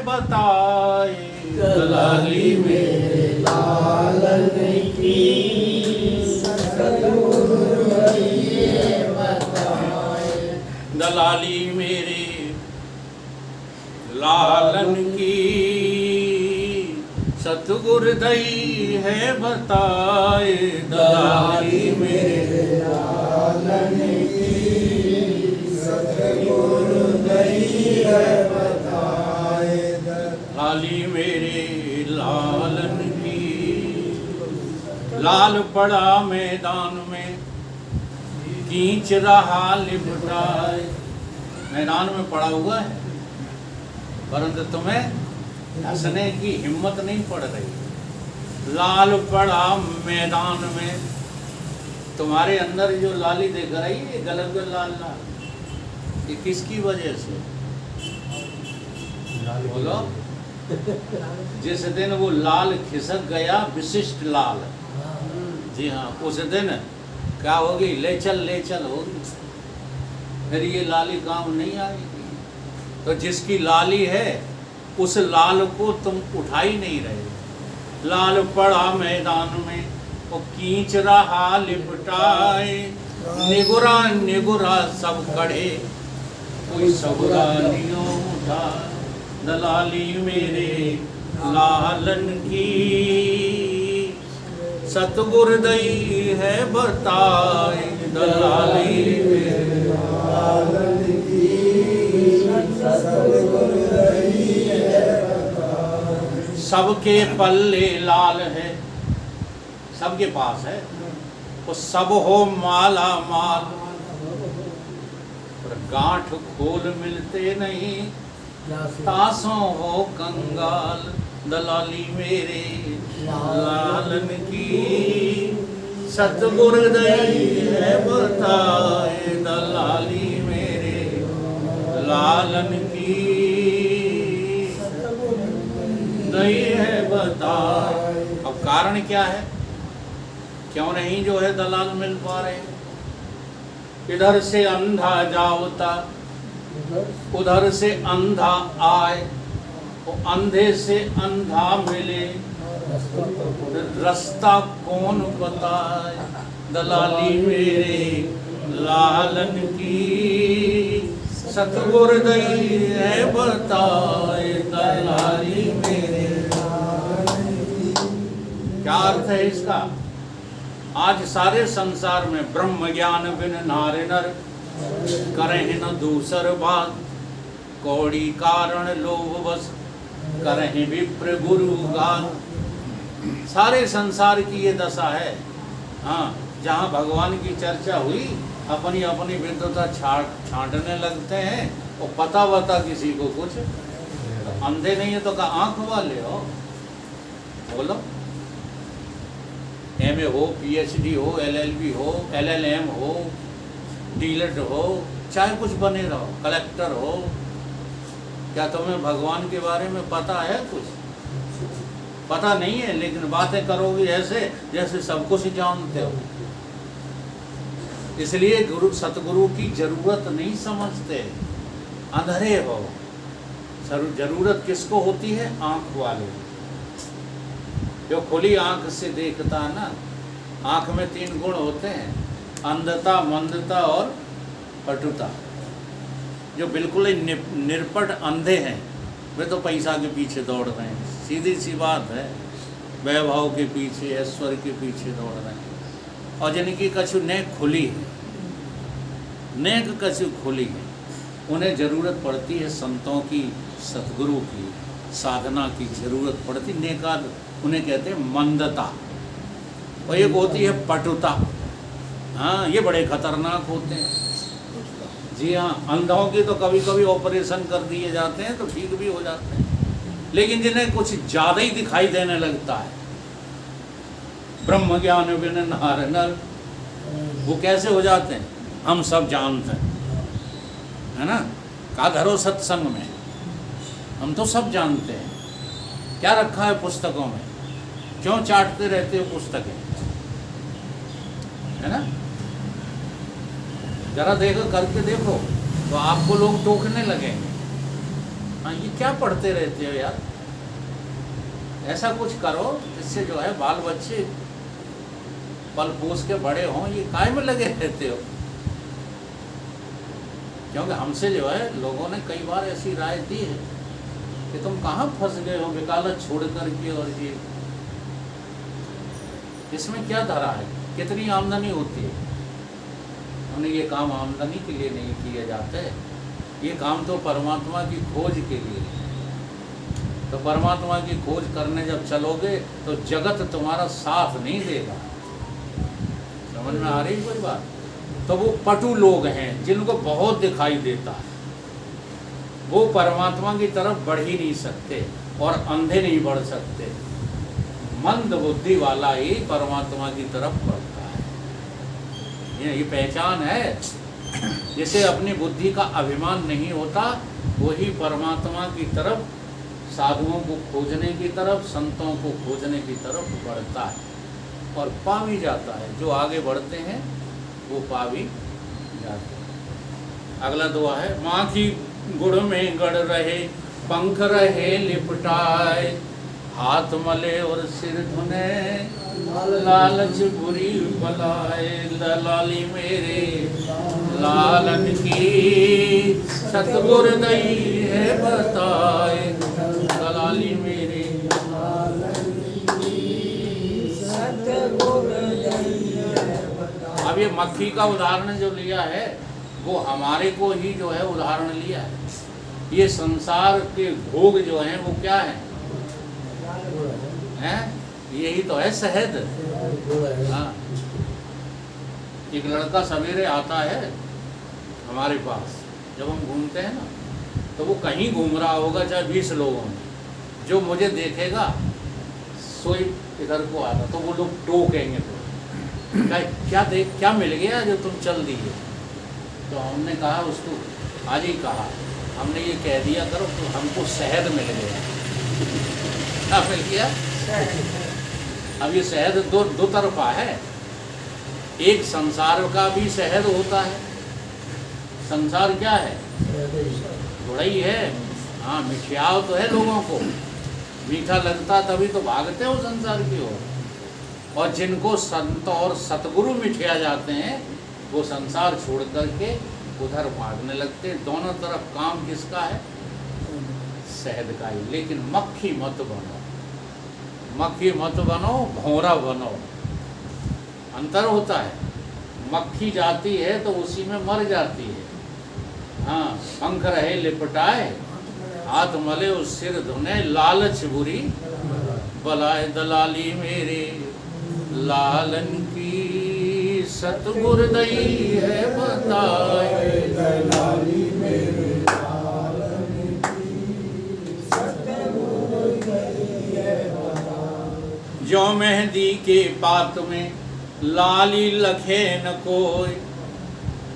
बताए, दलाली मेरे लालन की सतगुरु ये बताए, दलाली मेरे लालन की सतगुरु दई है बताए, दलाली मेरे लालन की सतगुरु दई है बताए, दलाली मेरे लालन की। लाल पड़ा मैदान में खींच रहा लिपटाए, मैदान में पड़ा हुआ है परंतु तुम्हें हंसने की हिम्मत नहीं पड़ रही। लाल पड़ा मैदान में, तुम्हारे अंदर जो लाली देख रही है गलत लाल लाल, ये किसकी वजह से? बोलो। जिस दिन वो लाल खिसक गया, विशिष्ट लाल, जी हाँ, उस दिन क्या होगी? ले चल होगी, फिर ये लाली काम नहीं आएगी। तो जिसकी लाली है उस लाल को तुम उठा ही नहीं रहे। लाल पड़ा मैदान में वो खींच रहा लिपटाए, निगुरा निगुरा सब कड़े कोई सबुरा लियो उठा, दलाली मेरे लालन की सतगुरु दई है बताए, दलाली मेरे लालन की सतगुरु दई है बताए। सबके पल्ले लाल है, सबके पास है, वो सब हो माला माल, पर गांठ खोल मिलते नहीं, तासों हो कंगाल, दलाली मेरे लालन की सतगुरु दई है बताए, दलाली मेरे लालन की दई है बताए। अब कारण क्या है, क्यों नहीं जो है दलाल मिल पा रहे? इधर से अंधा जावता, उधर से अंधा आए, वो अंधे से अंधा मिले, रास्ता कौन बताए, दलाली मेरे लालन की सतगुरु दई है बताए, दलाली मेरे लालन की। क्या अर्थ है इसका? आज सारे संसार में ब्रह्म ज्ञान बिन नारे नर, करें न दूसर बात, कौड़ी कारण लोभ बस, करें विप्र गुरु गान। सारे संसार की ये दशा है। हाँ, जहाँ भगवान की चर्चा हुई अपनी अपनी विद्वता छांटने लगते हैं, और पता बता किसी को कुछ। तो अंधे नहीं है तो का आंख वाले हो? बोलो। एमए हो, पीएचडी हो, एलएलबी हो, एलएलएम हो, डीलेट हो, चाहे कुछ बने रहो, कलेक्टर हो, क्या तुम्हें भगवान के बारे में पता है? कुछ पता नहीं है, लेकिन बातें करोगे ऐसे जैसे सब कुछ जानते हो। इसलिए गुरु सतगुरु की जरूरत नहीं समझते, अंधेरे हो। जरूरत किसको होती है? आंख वाले। जो खुली आंख से देखता है ना, आंख में 3 गुण होते हैं, अंधता, मंदता और पटुता। जो बिल्कुल ही निरपट अंधे हैं वे तो पैसा के पीछे दौड़ रहे हैं, सीधी सी बात है, वैभव के पीछे, ऐश्वर्य के पीछे दौड़ रहे हैं। और जिनकी कछु नेक खुली है, नेक कछु खुली है, उन्हें ज़रूरत पड़ती है संतों की, सतगुरु की, साधना की ज़रूरत पड़ती। नेकाद उन्हें कहते हैं मंदता, और एक होती है पटुता। हाँ, ये बड़े खतरनाक होते हैं। जी हाँ, अंधों की तो कभी कभी ऑपरेशन कर दिए जाते हैं तो ठीक भी हो जाते हैं, लेकिन जिन्हें कुछ ज़्यादा ही दिखाई देने लगता है, ब्रह्म ज्ञान बिन नार नर, वो कैसे हो जाते हैं? हम सब जानते हैं, है ना? का धरो सत्संग में, हम तो सब जानते हैं। क्या रखा है पुस्तकों में? क्यों चाटते रहते हो पुस्तकें, है ना? जरा देखो, करके देखो तो आपको लोग टोकने लगेंगे। हाँ, ये क्या पढ़ते रहते हो यार, ऐसा कुछ करो जिससे जो है बाल बच्चे पल पोस के बड़े हों, ये काय में लगे रहते हो। क्योंकि हमसे जो है लोगों ने कई बार ऐसी राय दी है कि तुम कहाँ फंस गए हो वकालत छोड़ करके, और ये इसमें क्या धरा है, कितनी आमदनी होती है। हमने ये काम आमदनी के लिए नहीं किए जाते, ये काम तो परमात्मा की खोज के लिए है। तो परमात्मा की खोज करने जब चलोगे तो जगत तुम्हारा साथ नहीं देगा। समझ में आ रही कोई बात? तो वो पटु लोग हैं जिनको बहुत दिखाई देता है, वो परमात्मा की तरफ बढ़ ही नहीं सकते और अंधे नहीं बढ़ सकते। मंद बुद्धि वाला ही परमात्मा की तरफ बढ़ता है। ये पहचान है। जिसे अपनी बुद्धि का अभिमान नहीं होता वही परमात्मा की तरफ, साधुओं को खोजने की तरफ, संतों को खोजने की तरफ बढ़ता है और पा भी जाता है। जो आगे बढ़ते हैं वो पा भी जाते हैं। अगला दुआ है, माँ की गुड़ में गड़ रहे, पंख रहे लिपटाए, हाथ मले और सिर धुने, लालच बुरी बलाए, दलाली मेरे लालन की, सतगुर दई है बताए, दलाली मेरे सतगुर दई है बताए। अब ये मक्खी का उदाहरण जो लिया है वो हमारे को ही जो है उदाहरण लिया है। ये संसार के भोग जो हैं वो क्या है? यही तो है शहद। हाँ, एक लड़का सवेरे आता है हमारे पास, जब हम घूमते हैं ना, तो वो कहीं घूम रहा होगा चाहे 20 लोगों में, जो मुझे देखेगा सोई इधर को आता, तो वो लोग टोकेंगे तो क्या मिल गया जो तुम चल दिए। तो हमने कहा उसको, आज ही कहा हमने, ये कह दिया करो तो हमको शहद मिल गया। क्या मिल गया? अब ये शहद दो तरफा है। एक संसार का भी शहद होता है। संसार क्या है? थोड़ा ही है। हाँ, मिठियाव तो है, लोगों को मीठा लगता तभी तो भागते हो संसार की ओर। और जिनको संत और सतगुरु मिठिया जाते हैं वो संसार छोड़ करके उधर भागने लगते। दोनों तरफ काम किसका है? शहद का ही। लेकिन मक्खी मत बनो, मक्खी मत बनो, भौरा बनो। अंतर होता है। मक्खी जाती है तो उसी में मर जाती है। हाँ, पंख रहे लिपटाए, हाथ मले उस सिर धुने, लालच बुरी बलाए, दलाली मेरे लालन की, सतगुर दई है बताए, दलाली मेरे लालन की, सतगुर दई है बताए। जो मेहंदी के पात में लाली लखे न कोई।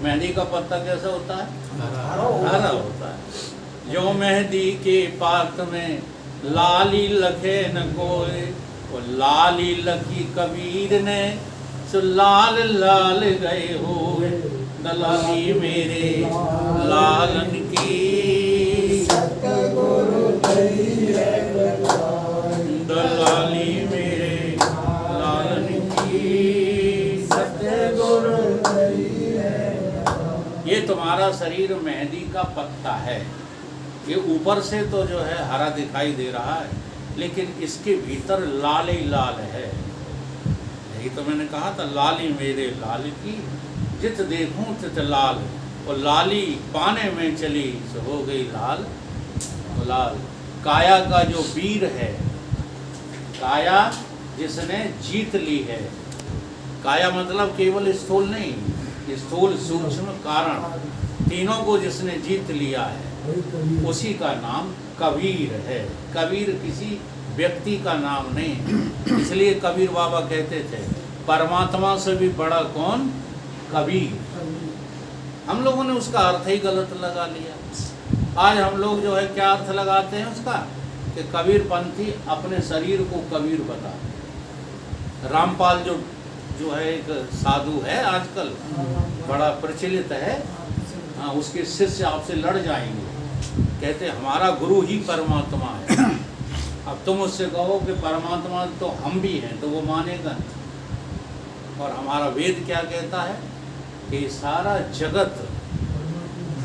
मेहंदी का पत्ता कैसा होता है? हरा होता है। जो मेहंदी के पात में लाली लखे न कोई, वो लाली लखी कबीर ने, सो लाल लाल गए हुए, दलाली मेरे लालन की, सतगुरु दई है बताए, दलाली मेरे लालन की, सतगुरु दई है बताए। ये तुम्हारा शरीर मेहंदी का पत्ता है। ये ऊपर से तो जो है हरा दिखाई दे रहा है, लेकिन इसके भीतर लाल ही लाल है। यही तो मैंने कहा था, लाली मेरे लाल की, जित देखूं तित लाल। और लाली पाने में चली सो हो गई लाल लाल। काया का जो वीर है, काया जिसने जीत ली है, काया मतलब केवल स्थूल नहीं, स्थूल सूक्ष्म कारण तीनों को जिसने जीत लिया है, उसी का नाम कबीर है। कबीर किसी व्यक्ति का नाम नहीं। इसलिए कबीर बाबा कहते थे, परमात्मा से भी बड़ा कौन? कबीर। हम लोगों ने उसका अर्थ ही गलत लगा लिया। आज हम लोग जो है क्या अर्थ लगाते हैं उसका, कि कबीर पंथी अपने शरीर को कबीर बताते। रामपाल जो है एक साधु है, आजकल बड़ा प्रचलित है। हाँ, उसके शिष्य आपसे लड़ जाएंगे कहते हमारा गुरु ही परमात्मा है। अब तुम उससे कहो कि परमात्मा तो हम भी हैं, तो वो मानेगा नहीं। और हमारा वेद क्या कहता है कि सारा जगत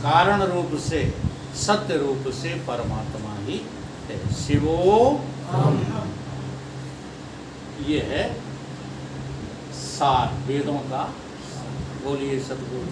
कारण रूप से, सत्य रूप से परमात्मा ही है। शिवो ये है सार वेदों का। बोलिए सतगुरु।